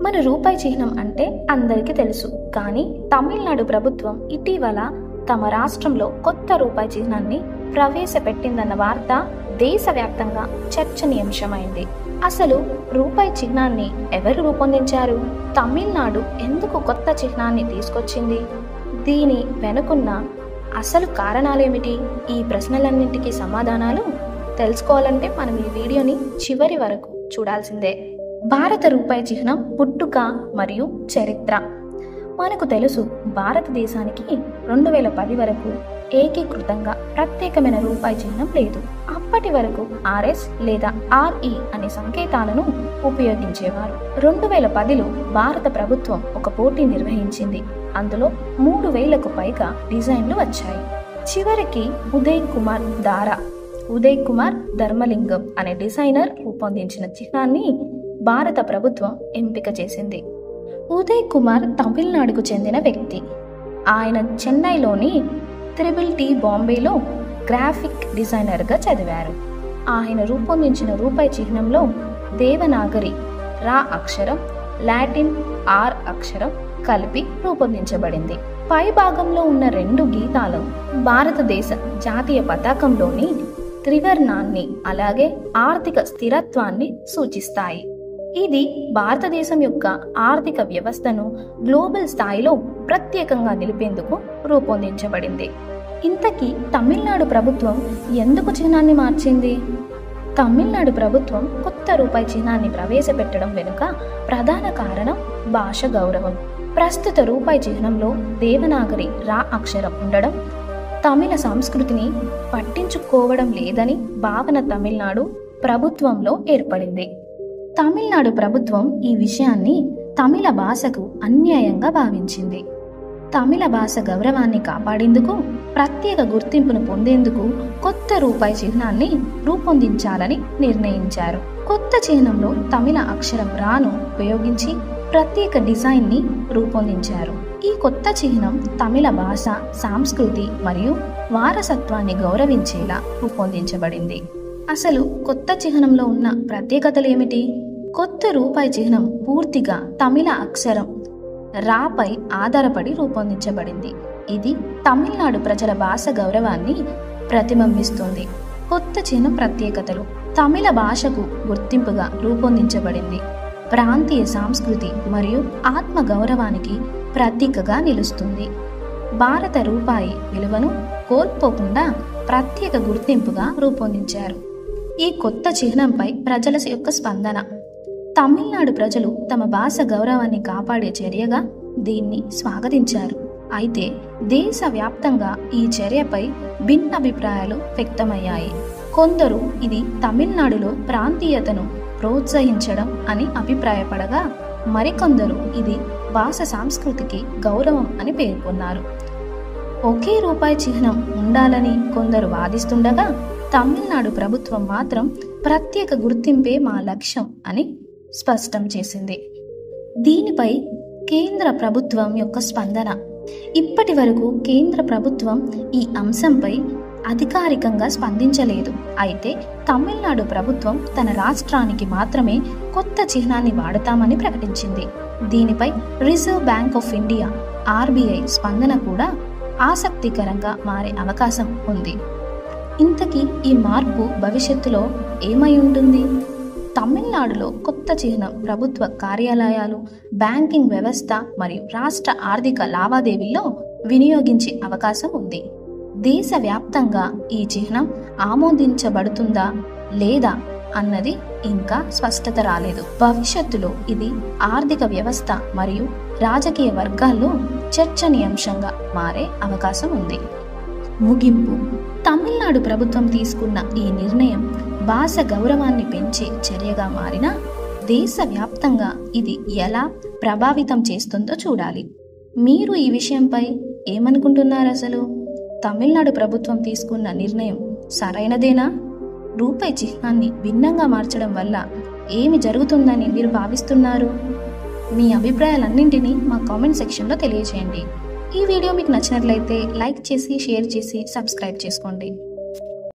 మన రూపాయి చిహ్నం అంటే అందరికీ తెలుసు, కానీ తమిళనాడు ప్రభుత్వం ఇటీవల తమ రాష్ట్రంలో కొత్త రూపాయి చిహ్నాన్ని ప్రవేశపెట్టిందన్న వార్త దేశవ్యాప్తంగా చర్చనీయాంశమైంది. అసలు రూపాయి చిహ్నాన్ని ఎవరు రూపొందించారు? తమిళనాడు ఎందుకు కొత్త చిహ్నాన్ని తీసుకొచ్చింది? దీని వెనుకున్న అసలు కారణాలేమిటి? ఈ ప్రశ్నలన్నింటికీ సమాధానాలు తెలుసుకోవాలంటే మనం ఈ వీడియోని చివరి వరకు చూడాల్సిందే. భారత రూపాయి చిహ్నం పుట్టుక మరియు చరిత్ర. మనకు తెలుసు, భారతదేశానికి 2010 వరకు ఏకీకృతంగా ప్రత్యేకమైన రూపాయి చిహ్నం లేదు. అప్పటి వరకు RS లేదా RE అనే సంకేతాలను ఉపయోగించేవారు. 2010లో భారత ప్రభుత్వం ఒక పోటీ నిర్వహించింది. అందులో 3000కు పైగా డిజైన్లు వచ్చాయి. చివరికి ఉదయ్ కుమార్ ధర్మలింగం అనే డిజైనర్ రూపొందించిన చిహ్నాన్ని భారత ప్రభుత్వం ఎంపిక చేసింది. ఉదయ్ కుమార్ తమిళనాడుకు చెందిన వ్యక్తి. ఆయన చెన్నైలోని త్రిబుల్ బాంబేలో గ్రాఫిక్ డిజైనర్గా చదివారు. ఆయన రూపొందించిన రూపాయి చిహ్నంలో దేవనాగరి రా అక్షరం, లాటిన్ R అక్షరం కలిపి రూపొందించబడింది. పై భాగంలో ఉన్న 2 గీతాలు భారతదేశ జాతీయ పతాకంలోని త్రివర్ణాన్ని అలాగే ఆర్థిక స్థిరత్వాన్ని సూచిస్తాయి. ఇది భారతదేశం యొక్క ఆర్థిక వ్యవస్థను గ్లోబల్ స్థాయిలో ప్రత్యేకంగా నిలిపేందుకు రూపొందించబడింది. ఇంతకీ తమిళనాడు ప్రభుత్వం ఎందుకు చిహ్నాన్ని మార్చింది? తమిళనాడు ప్రభుత్వం కొత్త రూపాయి చిహ్నాన్ని ప్రవేశపెట్టడం వెనుక ప్రధాన కారణం భాష గౌరవం. ప్రస్తుత రూపాయి చిహ్నంలో దేవనాగరి రా అక్షరం ఉండడం తమిళ సంస్కృతిని పట్టించుకోవడం లేదని భావన తమిళనాడు ప్రభుత్వంలో ఏర్పడింది. తమిళనాడు ప్రభుత్వం ఈ విషయాన్ని తమిళ భాషకు అన్యాయంగా భావించింది. తమిళ భాష గౌరవాన్ని కాపాడేందుకు, ప్రత్యేక గుర్తింపును పొందేందుకు కొత్త రూపాయి చిహ్నాన్ని రూపొందించాలని నిర్ణయించారు. కొత్త చిహ్నంలో తమిళ అక్షరం రాను ఉపయోగించి ప్రత్యేక డిజైన్ని రూపొందించారు. ఈ కొత్త చిహ్నం తమిళ భాష, సంస్కృతి మరియు వారసత్వాన్ని గౌరవించేలా రూపొందించబడింది. అసలు కొత్త చిహ్నంలో ఉన్న ప్రత్యేకతలు ఏమిటి? కొత్త రూపాయి చిహ్నం పూర్తిగా తమిళ అక్షరం రాపై ఆధారపడి రూపొందించబడింది. ఇది తమిళనాడు ప్రజల భాష గౌరవాన్ని ప్రతిబింబిస్తుంది. కొత్త చిహ్నం ప్రత్యేకతలు: తమిళ భాషకు గుర్తింపుగా రూపొందించబడింది. ప్రాంతీయ సంస్కృతి మరియు ఆత్మ గౌరవానికి ప్రతీకగా నిలుస్తుంది. భారత రూపాయి విలువను కోల్పోకుండా ప్రత్యేక గుర్తింపుగా రూపొందించారు. ఈ కొత్త చిహ్నంపై ప్రజల యొక్క స్పందన: తమిళనాడు ప్రజలు తమ భాష గౌరవాన్ని కాపాడే చర్యగా దీన్ని స్వాగతించారు. అయితే దేశవ్యాప్తంగా ఈ చర్యపై భిన్న అభిప్రాయాలు వ్యక్తమయ్యాయి. కొందరు ఇది తమిళనాడులో ప్రాంతీయతను ప్రోత్సహించడం అని అభిప్రాయపడగా, మరికొందరు ఇది భాష సంస్కృతికి గౌరవం అని పేర్కొన్నారు. ఒకే రూపాయి చిహ్నం ఉండాలని కొందరు వాదిస్తుండగా, తమిళనాడు ప్రభుత్వం మాత్రం ప్రత్యేక గుర్తింపే మా లక్ష్యం అని స్పష్టం చేసింది. దీనిపై కేంద్ర ప్రభుత్వం యొక్క స్పందన: ఇప్పటి వరకు కేంద్ర ప్రభుత్వం ఈ అంశంపై అధికారికంగా స్పందించలేదు. అయితే తమిళనాడు ప్రభుత్వం తన రాష్ట్రానికి మాత్రమే కొత్త చిహ్నాన్ని వాడతామని ప్రకటించింది. దీనిపై reserve bank of India RBI స్పందన కూడా ఆసక్తికరంగా మారే అవకాశం ఉంది. ఇంతకీ ఈ మార్పు భవిష్యత్తులో ఏమై ఉంటుంది? తమిళనాడులో కొత్త చిహ్నం ప్రభుత్వ కార్యాలయాలు, బ్యాంకింగ్ వ్యవస్థ మరియు రాష్ట్ర ఆర్థిక లావాదేవీల్లో వినియోగించే అవకాశం ఉంది. దేశవ్యాప్తంగా ఈ చిహ్నం ఆమోదించబడుతుందా లేదా అన్నది ఇంకా స్పష్టత రాలేదు. భవిష్యత్తులో ఇది ఆర్థిక వ్యవస్థ మరియు రాజకీయ వర్గాల్లో చర్చనీయాంశంగా మారే అవకాశం ఉంది. ముగింపు: తమిళనాడు ప్రభుత్వం తీసుకున్న ఈ నిర్ణయం భాష గౌరవాన్ని పెంచే చర్యగా మారినా, దేశవ్యాప్తంగా ఇది ఎలా ప్రభావితం చేస్తుందో చూడాలి. మీరు ఈ విషయంపై ఏమనుకుంటున్నారు? అసలు తమిళనాడు ప్రభుత్వం తీసుకున్న నిర్ణయం సరైనదేనా? రూపాయి చిహ్నాన్ని భిన్నంగా మార్చడం వల్ల ఏమి జరుగుతుందని మీరు భావిస్తున్నారు? మీ అభిప్రాయాలన్నింటినీ మా కామెంట్ సెక్షన్లో తెలియజేయండి. ఈ వీడియో మీకు నచ్చినట్లయితే లైక్ చేసి, షేర్ చేసి, సబ్స్క్రైబ్ చేసుకోండి.